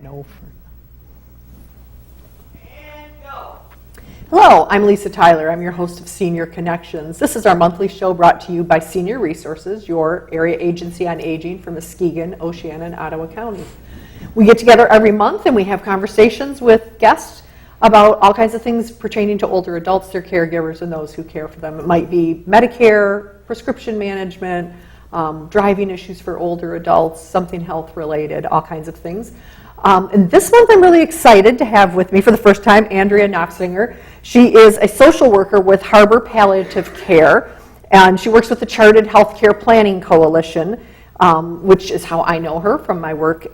No. Hello, I'm Lisa Tyler. I'm your host of Senior Connections. This is our monthly show brought to you by Senior Resources, your area agency on aging for Muskegon, Oceana, and Ottawa counties. We get together every month and we have conversations with guests about all kinds of things pertaining to older adults, their caregivers, and those who care for them. It might be Medicare, prescription management, driving issues for older adults, something health related, all kinds of things. And this month I'm really excited to have with me for the first time Andrea Nofsinger. She is a social worker with Harbor Palliative Care, and she works with the Chartered Healthcare Planning Coalition, which is how I know her from my work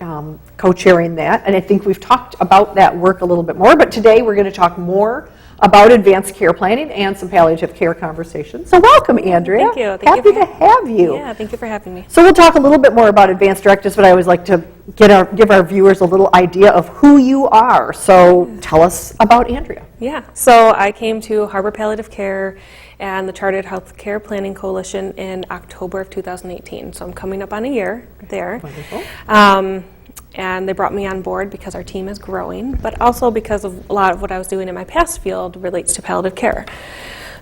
co-chairing that. And I think we've talked about that work a little bit more, but today we're going to talk more about advanced care planning and some palliative care conversations. So welcome, Andrea. Thank you. Happy to have you. Yeah, thank you for having me. So we'll talk a little bit more about Advance Directives, but I always like to give our viewers a little idea of who you are. So tell us about Andrea. Yeah, so I came to Harbor Palliative Care and the Chartered Healthcare Planning Coalition in October of 2018. So I'm coming up on a year there. Wonderful. And they brought me on board because our team is growing, but also because of a lot of what I was doing in my past field relates to palliative care.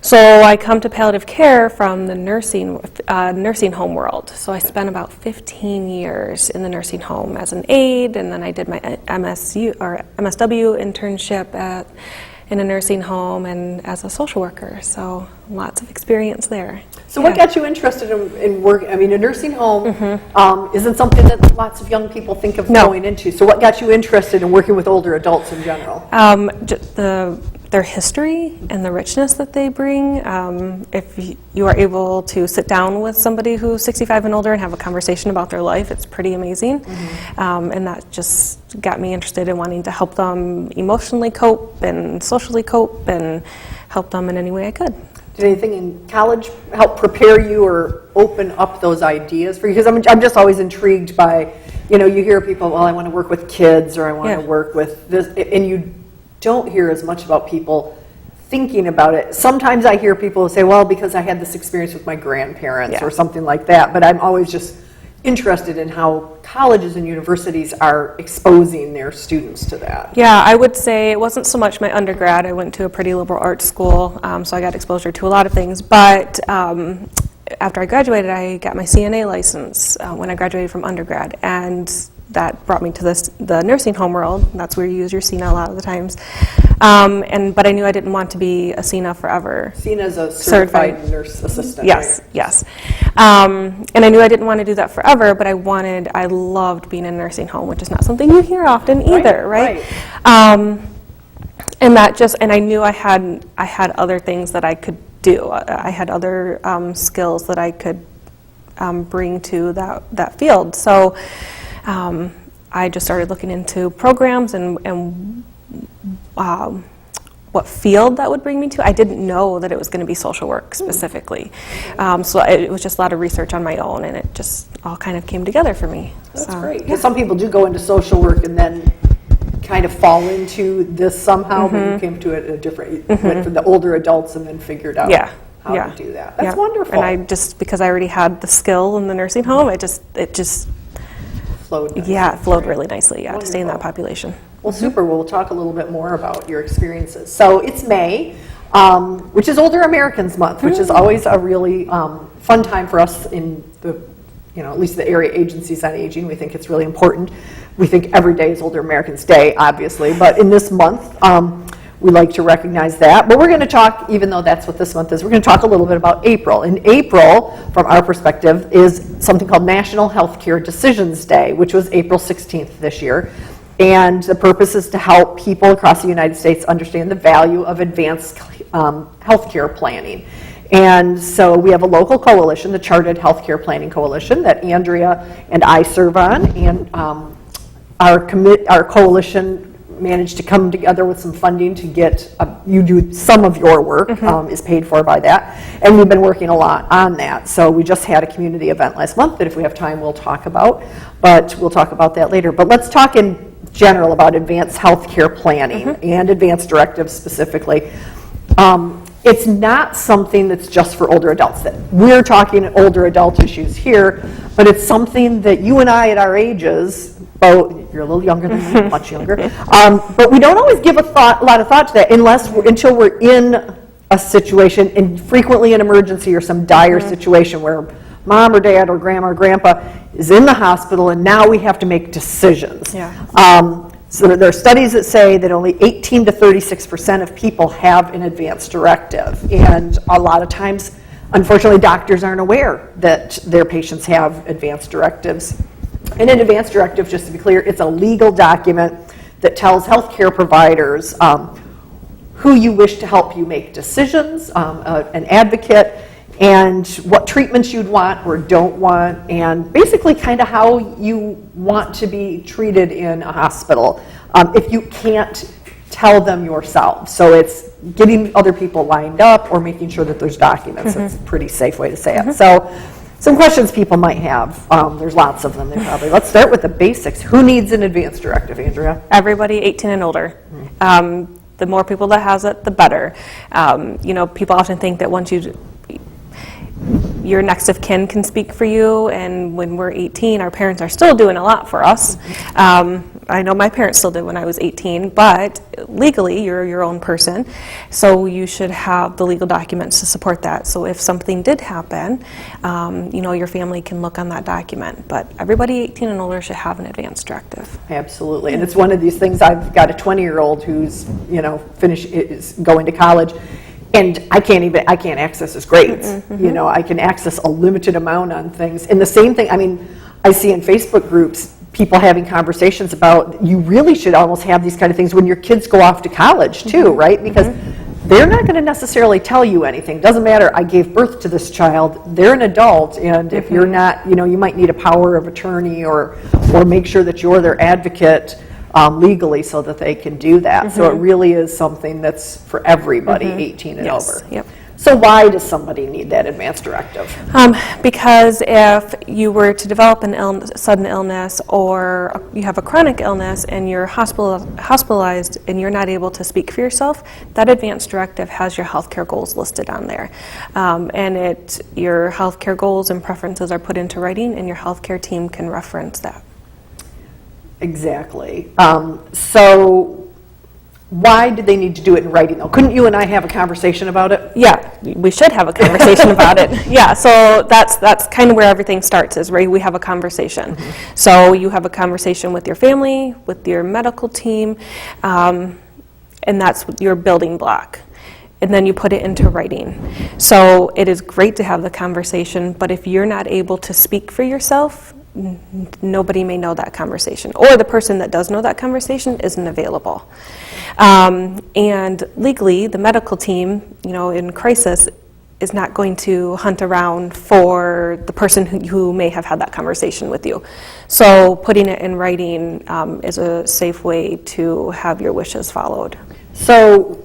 So I come to palliative care from the nursing home world. So I spent about 15 years in the nursing home as an aide, and then I did my MSW internship in a nursing home and as a social worker. So lots of experience there. So what got you interested in work? I mean, a nursing home isn't something that lots of young people think of going into. So what got you interested in working with older adults in general? Their history and the richness that they bring. If you are able to sit down with somebody who's 65 and older and have a conversation about their life, it's pretty amazing. And that just got me interested in wanting to help them emotionally cope and socially cope and help them in any way I could. Did anything in college help prepare you or open up those ideas for you? Because I'm just always intrigued by, you hear people, well, I want to work with kids or I want to work with this, and you don't hear as much about people thinking about it. Sometimes I hear people say, well, because I had this experience with my grandparents or something like that, but I'm always just interested in how colleges and universities are exposing their students to that. Yeah, I would say it wasn't so much my undergrad. I went to a pretty liberal arts school, so I got exposure to a lot of things, but after I graduated, I got my CNA license when I graduated from undergrad, and that brought me to the nursing home world. That's where you use your CNA a lot of the times. But I knew I didn't want to be a CNA forever. CNA is a certified nurse assistant. Yes, right? Yes. And I knew I didn't want to do that forever, but I loved being in a nursing home, which is not something you hear often either, right? And I knew I had other things that I could do. I had other skills that I could bring to that field. So I just started looking into programs and what field that would bring me to. I didn't know that it was going to be social work specifically. So it was just a lot of research on my own, and it just all kind of came together for me. That's great. Because some people do go into social work and then kind of fall into this somehow, but you came to it a different, went for the older adults and then figured out how to do that. That's wonderful. And because I already had the skill in the nursing home, it just flowed nicely. Yeah, it flowed really nicely, to stay in that population. Well, super. We'll talk a little bit more about your experiences. So it's May, which is Older Americans Month, which is always a really fun time for us in the, at least the area agencies on aging. We think it's really important. We think every day is Older Americans Day, obviously, but in this month, we like to recognize that. But we're going to talk, even though that's what this month is, we're going to talk a little bit about April. And April, from our perspective, is something called National Healthcare Decisions Day, which was April 16th this year. And the purpose is to help people across the United States understand the value of advanced healthcare planning. And so we have a local coalition, the Chartered Healthcare Planning Coalition, that Andrea and I serve on. And our coalition managed to come together with some funding to get, you do some of your work, is paid for by that. And we've been working a lot on that. So we just had a community event last month that if we have time we'll talk about, but we'll talk about that later. But let's talk in general about advanced healthcare planning and advance directives specifically. It's not something that's just for older adults. That we're talking older adult issues here, but it's something that you and I at our ages, both you're a little younger than me, much younger. But we don't always give a lot of thought to that until we're in a situation, and frequently an emergency or some dire situation where mom or dad or grandma or grandpa is in the hospital, and now we have to make decisions. So there are studies that say that only 18 to 36% of people have an advance directive, and a lot of times, unfortunately, doctors aren't aware that their patients have advance directives. And an advance directive, just to be clear, it's a legal document that tells healthcare providers who you wish to help you make decisions, an advocate, and what treatments you'd want or don't want, and basically kind of how you want to be treated in a hospital if you can't tell them yourself. So it's getting other people lined up or making sure that there's documents. That's a pretty safe way to say it. So some questions people might have. There's lots of them. Let's start with the basics. Who needs an advance directive, Andrea? Everybody 18 and older. The more people that has it, the better. People often think that once your next of kin can speak for you, and when we're 18, our parents are still doing a lot for us. I know my parents still did when I was 18, but legally you're your own person, so you should have the legal documents to support that. So if something did happen, your family can look on that document. But everybody 18 and older should have an advance directive. Absolutely, and it's one of these things. I've got a 20-year-old who's is going to college. And I can't access his grades. I can access a limited amount on things. And the same thing, I see in Facebook groups, people having conversations about, you really should almost have these kind of things when your kids go off to college too, right? Because they're not going to necessarily tell you anything. Doesn't matter, I gave birth to this child, they're an adult, and if you're not, you might need a power of attorney or make sure that you're their advocate legally so that they can do that. So it really is something that's for everybody 18 and over. Yep. So why does somebody need that advance directive? Because if you were to develop a sudden illness, or you have a chronic illness and you're hospitalized and you're not able to speak for yourself, that advance directive has your healthcare goals listed on there. And your healthcare goals and preferences are put into writing, and your healthcare team can reference that. Exactly. So why do they need to do it in writing, though? Couldn't you and I have a conversation about it? Yeah, we should have a conversation about it. Yeah, so that's kind of where everything starts, is where we have a conversation. So you have a conversation with your family, with your medical team, and that's your building block. And then you put it into writing. So it is great to have the conversation, but if you're not able to speak for yourself, nobody may know that conversation, or the person that does know that conversation isn't available. And legally, the medical team, in crisis, is not going to hunt around for the person who may have had that conversation with you. So putting it in writing is a safe way to have your wishes followed. So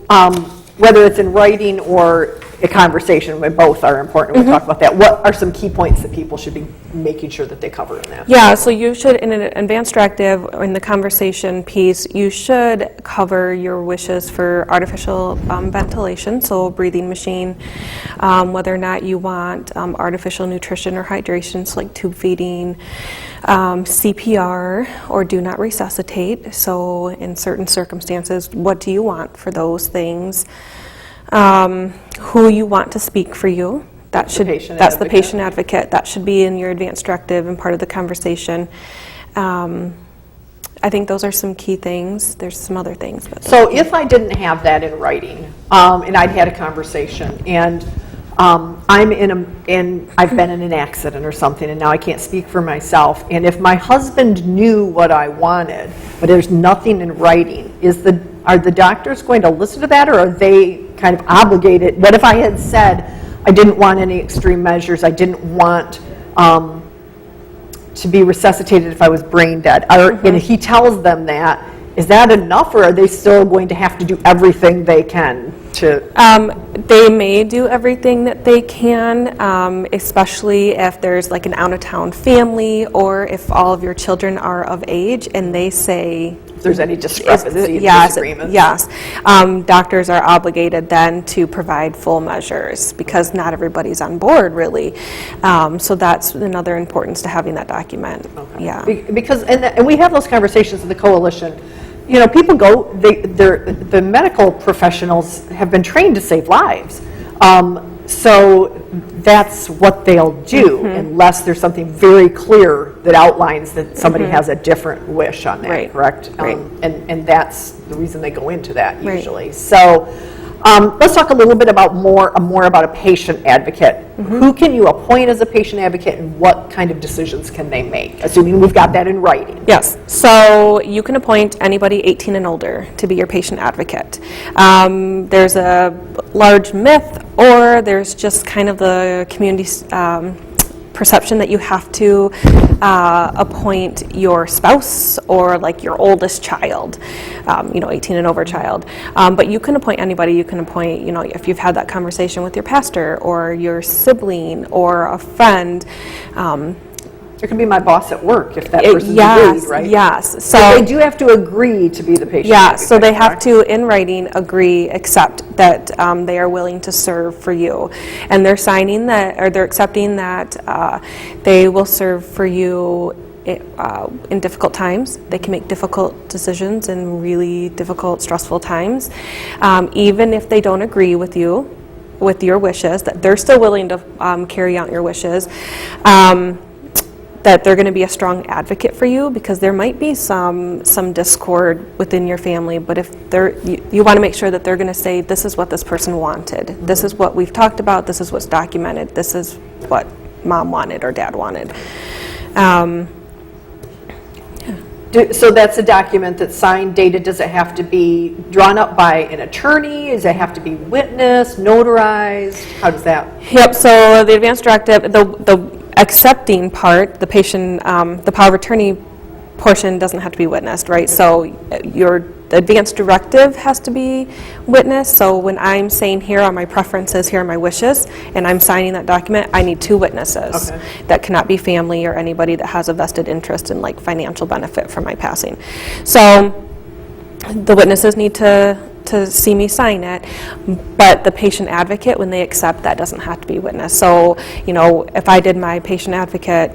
whether it's in writing or a conversation, both are important. We'll talk about that. What are some key points that people should be making sure that they cover in that? Yeah, so you should, in an advance directive, in the conversation piece, you should cover your wishes for artificial ventilation, so breathing machine, whether or not you want artificial nutrition or hydration, so like tube feeding, CPR, or do not resuscitate. So in certain circumstances, what do you want for those things? Who you want to speak for you. That's the patient advocate. That should be in your advance directive and part of the conversation. I think those are some key things. There's some other things. But so if I didn't have that in writing, and I'd had a conversation, and I've been in an accident or something, and now I can't speak for myself, and if my husband knew what I wanted, but there's nothing in writing, are the doctors going to listen to that, or are they kind of obligated? What if I had said I didn't want any extreme measures, I didn't want to be resuscitated if I was brain dead, and he tells them that, is that enough, or are they still going to have to do everything they can to? They may do everything that they can, especially if there's like an out-of-town family, or if all of your children are of age and they say if there's any discrepancy, disagreements. Yes. Doctors are obligated then to provide full measures because not everybody's on board really. So that's another importance to having that document. Okay. Yeah. Because, and we have those conversations in the coalition. You know, people go, the medical professionals have been trained to save lives. So that's what they'll do unless there's something very clear that outlines that somebody has a different wish on that, Right. correct? Right. And that's the reason they go into that Right. usually. So let's talk a little bit about more about a patient advocate. Who can you appoint as a patient advocate and what kind of decisions can they make, assuming we've got that in writing? Yes, so you can appoint anybody 18 and older to be your patient advocate. There's a large myth, or there's just kind of the community's perception that you have to appoint your spouse or like your oldest child, 18 and over child. But you can appoint anybody. You can appoint, if you've had that conversation with your pastor or your sibling or a friend. It can be my boss at work if that person's Yes, agreed, right? yes. So they do have to agree to be the patient Yeah, advocate, so they have correct? to, in writing, agree, accept that they are willing to serve for you. And they're signing that, or they're accepting that they will serve for you in difficult times. They can make difficult decisions in really difficult, stressful times. Even if they don't agree with you, with your wishes, that they're still willing to carry out your wishes. That they're going to be a strong advocate for you, because there might be some discord within your family, but if you want to make sure that they're going to say, this is what this person wanted, this is what we've talked about, this is what's documented, this is what mom wanted or dad wanted. So that's a document that's signed, dated. Does it have to be drawn up by an attorney? Does it have to be witnessed, notarized? How does that? Yep, so the advance directive, the accepting part, the patient, the power of attorney portion doesn't have to be witnessed, right? So the advance directive has to be witnessed. So when I'm saying here are my preferences, here are my wishes, and I'm signing that document, I need two witnesses. Okay. That cannot be family or anybody that has a vested interest in like financial benefit from my passing. So the witnesses need to see me sign it, but the patient advocate, when they accept, that doesn't have to be witnessed. So, if I did my patient advocate,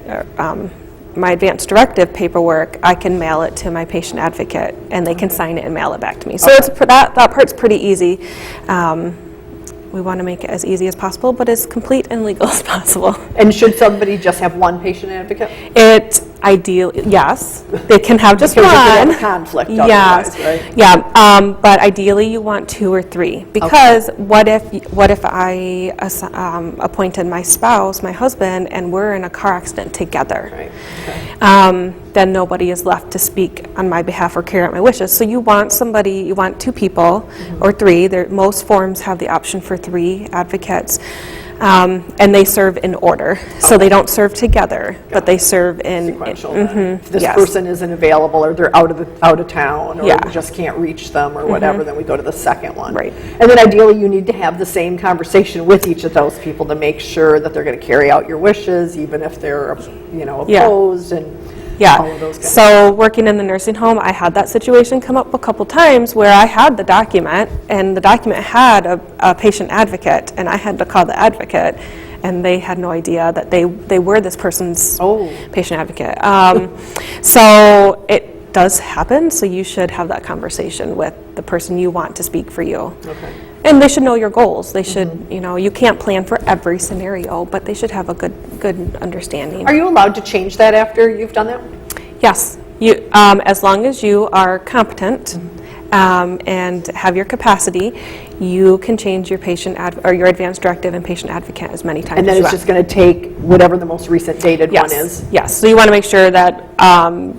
my advance directive paperwork, I can mail it to my patient advocate, and they can sign it and mail it back to me. So that part's pretty easy. We want to make it as easy as possible, but as complete and legal as possible. And should somebody just have one patient advocate? It's ideal, yes. They can have just Because one. you could have a conflict Yes, otherwise, right? yeah. But ideally, you want 2 or 3, because what if I appointed my spouse, my husband, and we're in a car accident together? Right. Okay. Then nobody is left to speak on my behalf or carry out my wishes. So you want 2 people or 3. Most forms have the option for 3 advocates. And they serve in order. So they don't serve together, but they serve in Sequential. Then. If this yes. person isn't available, or they're out of town, or Yeah. we just can't reach them, or whatever, then we go to the second one. Right. And then ideally, you need to have the same conversation with each of those people to make sure that they're going to carry out your wishes, even if they're Yeah. opposed and Yeah. all of those kinds. So working in the nursing home, I had that situation come up a couple times where I had the document, and the document had a patient advocate, and I had to call the advocate, and they had no idea that they were this person's patient advocate. So it does happen, so you should have that conversation with the person you want to speak for you. Okay. And they should know your goals. They should, you can't plan for every scenario, but they should have a good understanding. Are you allowed to change that after you've done that? Yes, you, as long as you are competent and have your capacity, you can change your or your advance directive and patient advocate as many times And then as you it's want. just going to take whatever the most recent dated one is? Yes, so you want to make sure that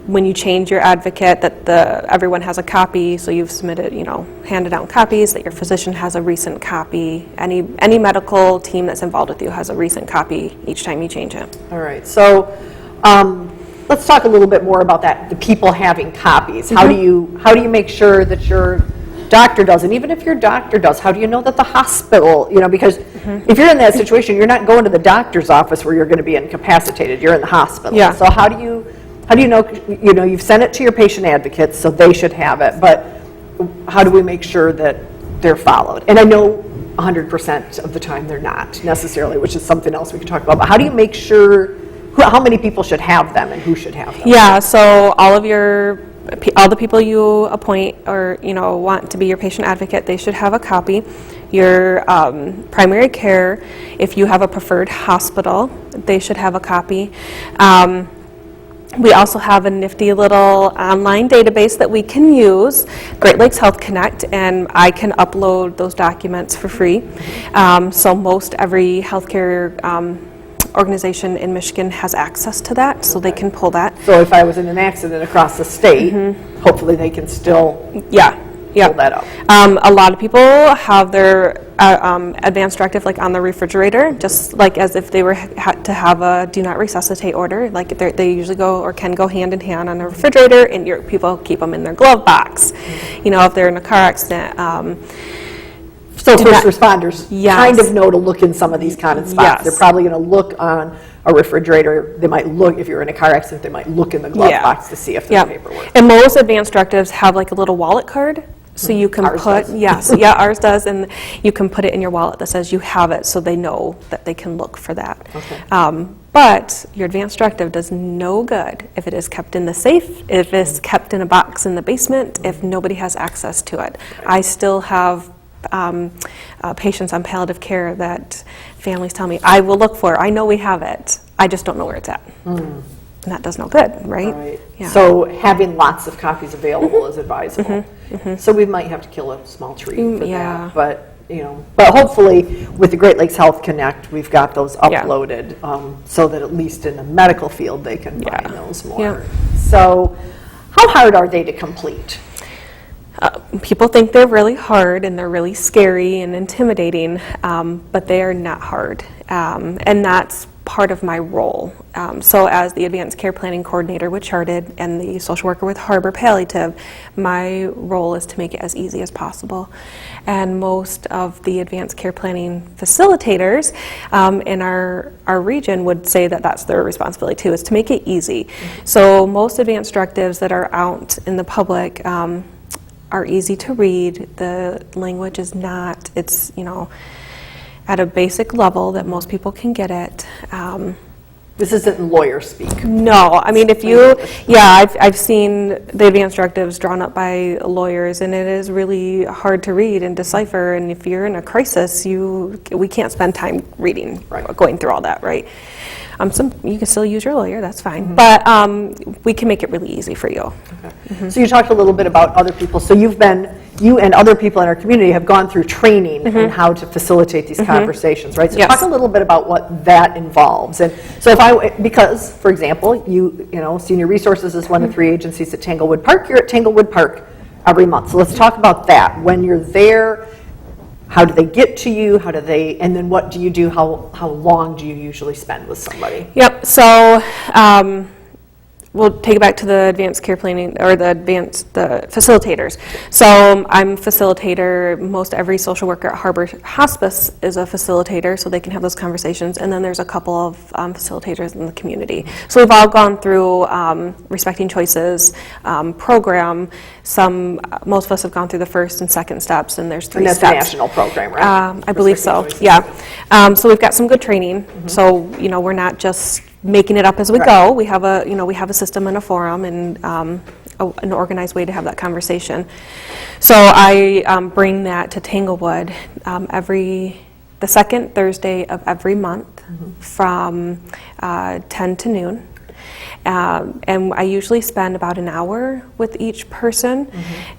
when you change your advocate, that everyone has a copy, so you've submitted, handed out copies, that your physician has a recent copy. Any medical team that's involved with you has a recent copy each time you change it. All right, so let's talk a little bit more about that, the people having copies. How do you make sure that your doctor does, and even if your doctor does, how do you know that the hospital, because if you're in that situation, you're not going to the doctor's office where you're going to be incapacitated, you're in the hospital. Yeah. So how do how do you know, you've sent it to your patient advocates, so they should have it, but how do we make sure that they're followed? And I know 100% of the time they're not necessarily, which is something else we could talk about, but how do you make sure, how many people should have them and who should have them? Yeah, so all the people you appoint or, want to be your patient advocate, they should have a copy. Your primary care, if you have a preferred hospital, they should have a copy. We also have a nifty little online database that we can use, Great Lakes Health Connect, and I can upload those documents for free. So most every healthcare organization in Michigan has access to that, so they can pull that. So if I was in an accident across the state, hopefully they can still pull that up. A lot of people have their advance directive like on the refrigerator, just like as if they were had to have a do not resuscitate order. Like they usually go or can go hand in hand on the refrigerator, and people keep them in their glove box. If they're in a car accident. So first responders kind of know to look in some of these kind of spots. They're probably going to look on a refrigerator. They might look, if you're in a car accident, they might look in the glove box to see if there's paperwork. And most advance directives have like a little wallet card. So you can ours does, and you can put it in your wallet that says you have it, so they know that they can look for that. Okay. But your advance directive does no good if it is kept in the safe, if it's kept in a box in the basement, if nobody has access to it. I still have patients on palliative care that families tell me, I will look for it. I know we have it. I just don't know where it's at. And that does no good, right? Yeah. So having lots of copies available is advisable. So we might have to kill a small tree for that. But hopefully with the Great Lakes Health Connect, we've got those uploaded so that at least in the medical field they can find those more. So how hard are they to complete? People think they're really hard and they're really scary and intimidating, but they are not hard. And that's part of my role. So as the Advanced Care Planning Coordinator with Charted and the social worker with Harbor Palliative, my role is to make it as easy as possible. And most of the advanced care planning facilitators in our region would say that that's their responsibility too, is to make it easy. So most advanced directives that are out in the public are easy to read. The language is not, it's, at a basic level that most people can get it. This isn't lawyer speak. No, I mean, I've seen the advanced directives drawn up by lawyers, and it is really hard to read and decipher, and if you're in a crisis, we can't spend time reading, going through all that, right? You can still use your lawyer, that's fine, but we can make it really easy for you. Okay. So you talked a little bit about other people. So you and other people in our community have gone through training on how to facilitate these conversations, right? So talk a little bit about what that involves. And so because, for example, Senior Resources is one of 3 agencies at Tanglewood Park. You're at Tanglewood Park every month. So let's talk about that. When you're there, how do they get to you? And then what do you do? How long do you usually spend with somebody? Yep, so we'll take it back to the advanced care planning, or the facilitators. So I'm facilitator. Most every social worker at Harbor Hospice is a facilitator, so they can have those conversations. And then there's a couple of facilitators in the community. So we've all gone through Respecting Choices program. Most of us have gone through the first and second steps, and there's 3 and that's steps. A national program, right? I believe so. Yeah. So we've got some good training. So we're not just making it up as we go. We have a system and a forum and an organized way to have that conversation. So I bring that to Tanglewood the second Thursday of every month from 10 to noon. And I usually spend about an hour with each person.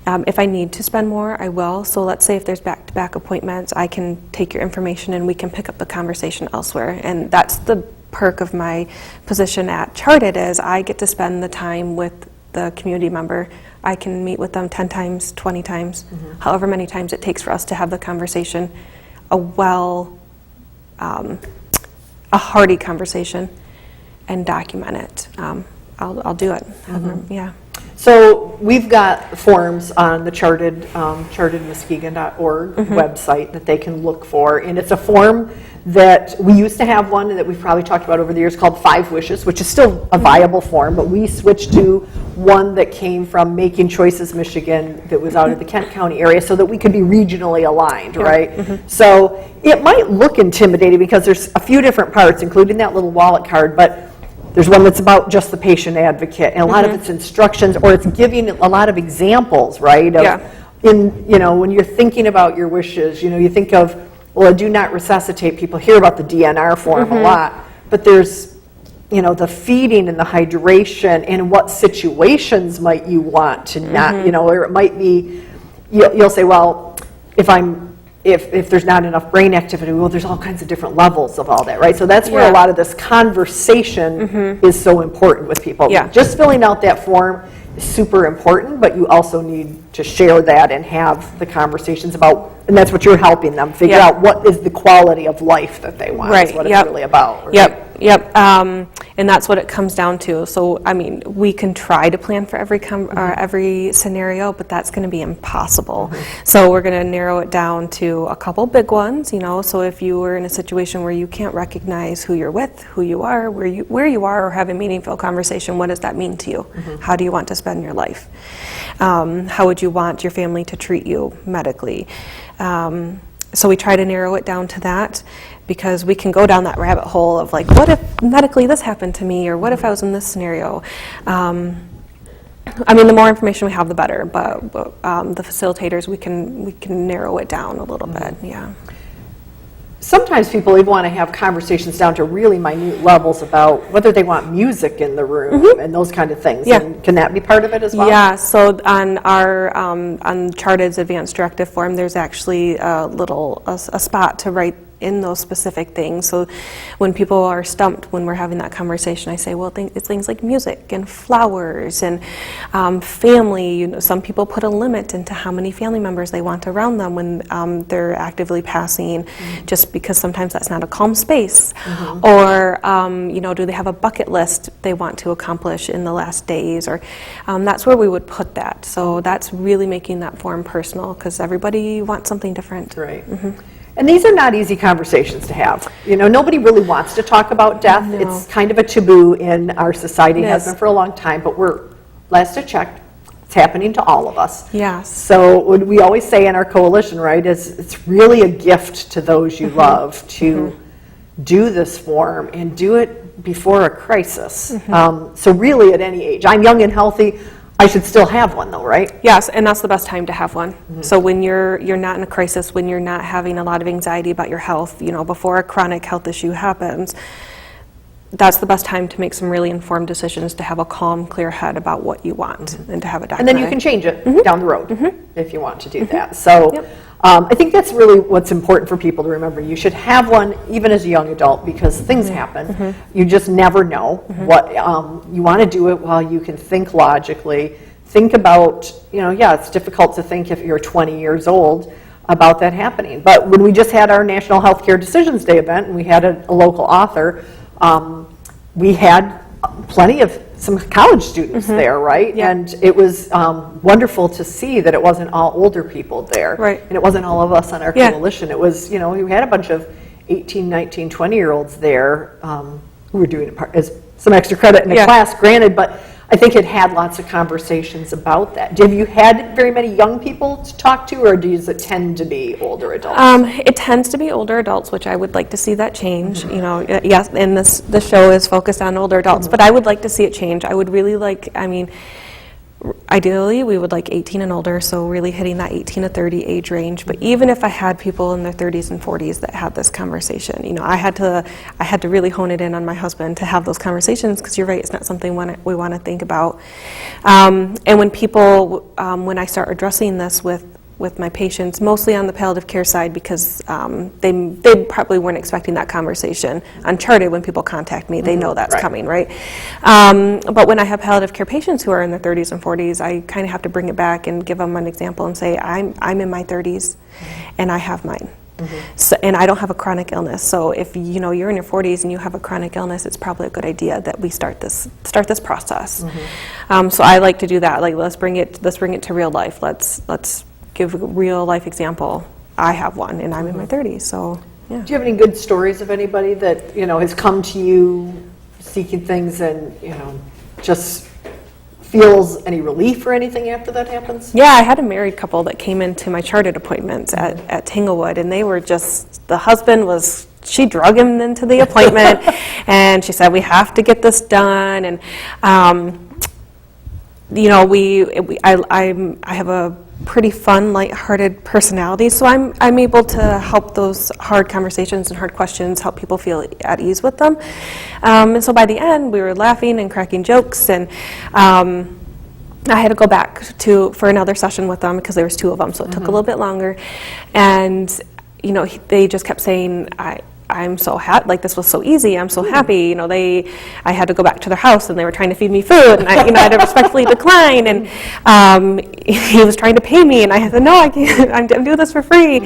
If I need to spend more, I will. So let's say if there's back-to-back appointments, I can take your information and we can pick up the conversation elsewhere. And that's the perk of my position at Charted, is I get to spend the time with the community member. I can meet with them 10 times, 20 times, however many times it takes for us to have the conversation, a hearty conversation, and document it. I'll do it. So we've got forms on the chartedmuskegon.org website that they can look for, and it's a form that we used to have one that we've probably talked about over the years called 5 Wishes, which is still a viable form, but we switched to one that came from Making Choices Michigan that was out of the Kent County area so that we could be regionally aligned, right? So it might look intimidating because there's a few different parts, including that little wallet card, but there's one that's about just the patient advocate, and a lot of it's instructions, or it's giving a lot of examples, right? Of when you're thinking about your wishes, you think of, well, do not resuscitate. People hear about the DNR form a lot, but there's, the feeding and the hydration, and what situations might you want to not, or it might be, you'll say, well, if there's not enough brain activity, well, there's all kinds of different levels of all that, right? So that's where a lot of this conversation is so important with people. Just filling out that form is super important, but you also need to share that and have the conversations about, and that's what you're helping them figure out, what is the quality of life that they want, is what it's really about. Right? And that's what it comes down to. So, we can try to plan for every scenario, but that's going to be impossible. So we're going to narrow it down to a couple big ones, so if you were in a situation where you can't recognize who you're with, who you are, where you are, or have a meaningful conversation, what does that mean to you? How do you want to spend your life? How would you want your family to treat you medically? So we try to narrow it down to that, because we can go down that rabbit hole of like, what if medically this happened to me, or what if I was in this scenario? The more information we have, the better. But the facilitators, we can narrow it down a little bit. Sometimes people even want to have conversations down to really minute levels about whether they want music in the room and those kind of things. And can that be part of it as well? Yeah, so on our on Charted's Advance Directive form, there's actually a spot to write in those specific things. So when people are stumped when we're having that conversation, I say, well, it's things like music and flowers and family. Some people put a limit into how many family members they want around them when they're actively passing, just because sometimes that's not a calm space. Or do they have a bucket list they want to accomplish in the last days? Or that's where we would put that. So that's really making that form personal, because everybody wants something different. Right. And these are not easy conversations to have. Nobody really wants to talk about death. No. It's kind of a taboo in our society. It has been for a long time, but last I checked, it's happening to all of us. Yes. So what we always say in our coalition, right, is it's really a gift to those you love to do this form and do it before a crisis. So really at any age. I'm young and healthy. I should still have one though, right? Yes, and that's the best time to have one. So when you're not in a crisis, when you're not having a lot of anxiety about your health, before a chronic health issue happens, that's the best time to make some really informed decisions, to have a calm, clear head about what you want and to have it documented. And then you can change it down the road if you want to do that. So I think that's really what's important for people to remember. You should have one even as a young adult, because things happen. You just never know what you want to do it while you can think logically. Think about, it's difficult to think if you're 20 years old about that happening. But when we just had our National Healthcare Decisions Day event and we had a local author, we had plenty of some college students there, right? And it was wonderful to see that it wasn't all older people there. Right. And it wasn't all of us on our coalition. It was, we had a bunch of 18, 19, 20-year-olds there who were doing it as some extra credit in the class, granted, but I think it had lots of conversations about that. Have you had very many young people to talk to, or does it tend to be older adults? It tends to be older adults, which I would like to see that change. Yes, and the show is focused on older adults, but I would like to see it change. I would really like, ideally we would like 18 and older, so really hitting that 18 to 30 age range. But even if I had people in their 30s and 40s that had this conversation, I had to really hone it in on my husband to have those conversations, because you're right, it's not something we want to think about. And when people, when I start addressing this with my patients, mostly on the palliative care side, because they probably weren't expecting that conversation. Uncharted, when people contact me, they know that's coming, right? But when I have palliative care patients who are in their 30s and 40s, I kind of have to bring it back and give them an example and say, I'm in my 30s and I have mine. So, and I don't have a chronic illness. So if you're in your 40s and you have a chronic illness, it's probably a good idea that we start this process. So I like to do that. Like, let's bring it to real life. Let's give a real life example. I have one, and I'm in my 30s. So yeah. Do you have any good stories of anybody that has come to you seeking things and just feels any relief or anything after that happens? Yeah, I had a married couple that came into my charted appointments at Tanglewood, and they were the husband was, she drug him into the appointment, and she said, we have to get this done, and I have a pretty fun, lighthearted personality, so I'm able to help those hard conversations and hard questions, help people feel at ease with them. And so by the end, we were laughing and cracking jokes, and I had to go back for another session with them because there was 2 of them, so it took a little bit longer. And they just kept saying, I'm so happy, this was so easy, I'm so happy. I had to go back to their house and they were trying to feed me food, and I had to respectfully decline, and he was trying to pay me, and I said, no, I can't, I'm doing this for free.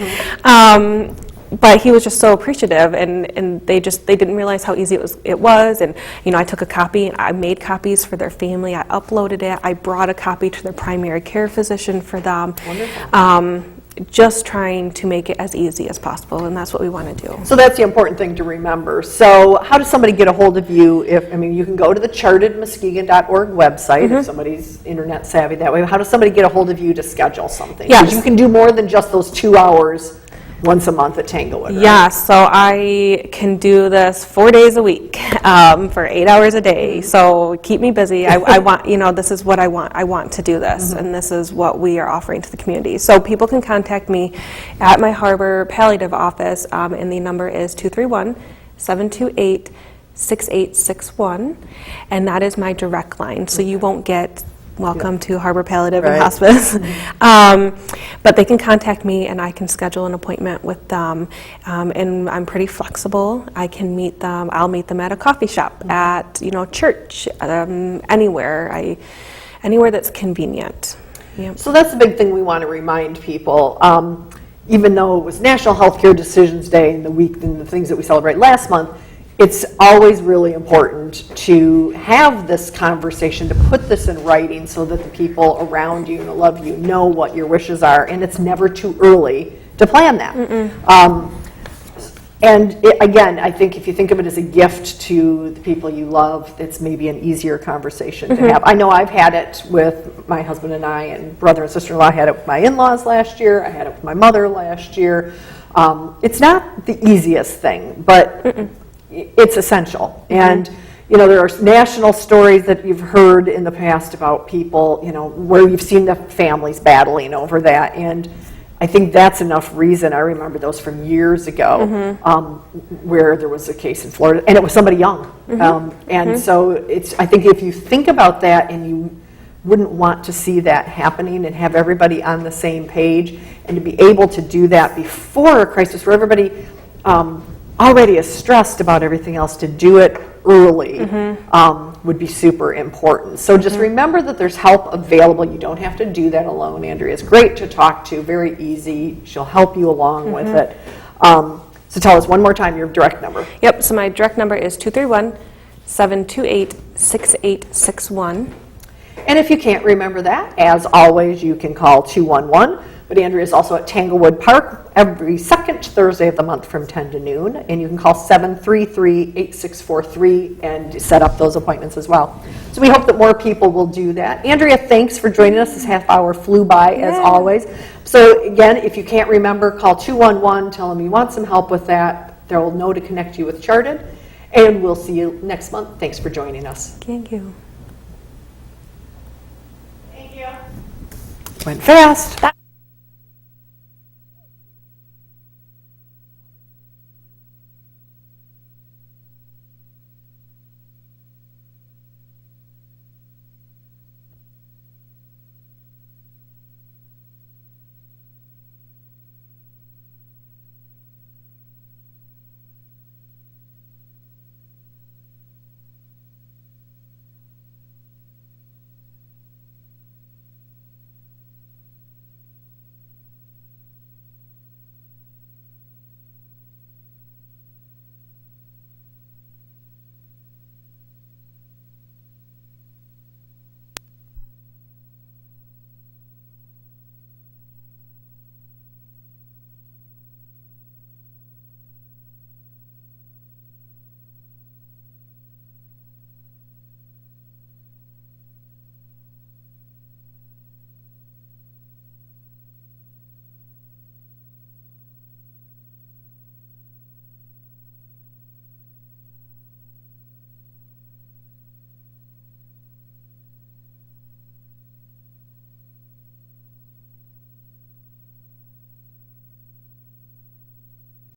But he was just so appreciative, and they didn't realize how easy it was. And I took a copy, and I made copies for their family, I uploaded it, I brought a copy to their primary care physician for them. Wonderful. Just trying to make it as easy as possible, and that's what we want to do. So that's the important thing to remember. So how does somebody get a hold of you? You can go to the chartedmuskegon.org website if somebody's internet savvy that way. How does somebody get a hold of you to schedule something? Yes. Because you can do more than just those 2 hours once a month at Tanglewood, right? Yeah, so I can do this 4 days a week for 8 hours a day. So keep me busy. I want, this is what I want. I want to do this, and this is what we are offering to the community. So people can contact me at my Harbor Palliative office, and the number is 231-728-6861, and that is my direct line. So you won't get welcome to Harbor Palliative and Hospice. But they can contact me and I can schedule an appointment with them. And I'm pretty flexible. I can meet them. I'll meet them at a coffee shop, at church, anywhere. Anywhere that's convenient. Yep. So that's the big thing we want to remind people. Even though it was National Healthcare Decisions Day and the things that we celebrate last month, it's always really important to have this conversation, to put this in writing so that the people around you and love you know what your wishes are, and it's never too early to plan that. Again, I think if you think of it as a gift to the people you love, it's maybe an easier conversation to have. I know I've had it with my husband and I, and brother and sister-in-law. I had it with my in-laws last year. I had it with my mother last year. It's not the easiest thing, but it's essential. And there are national stories that you've heard in the past about people, where you've seen the families battling over that, and I think that's enough reason. I remember those from years ago, where there was a case in Florida, and it was somebody young. So I think if you think about that, and you wouldn't want to see that happening and have everybody on the same page, and to be able to do that before a crisis where everybody already is stressed about everything else, to do it early would be super important. So just remember that there's help available. You don't have to do that alone. Andrea is great to talk to, very easy. She'll help you along with it. So tell us one more time your direct number. Yep, so my direct number is 231-728-6861. And if you can't remember that, as always, you can call 211. But Andrea is also at Tanglewood Park every second Thursday of the month from 10 to noon. And you can call 733-8643 and set up those appointments as well. So we hope that more people will do that. Andrea, thanks for joining us. This half hour flew by, as always. So again, if you can't remember, call 211, tell them you want some help with that. They'll know to connect you with Charted. And we'll see you next month. Thanks for joining us. Thank you. Went fast.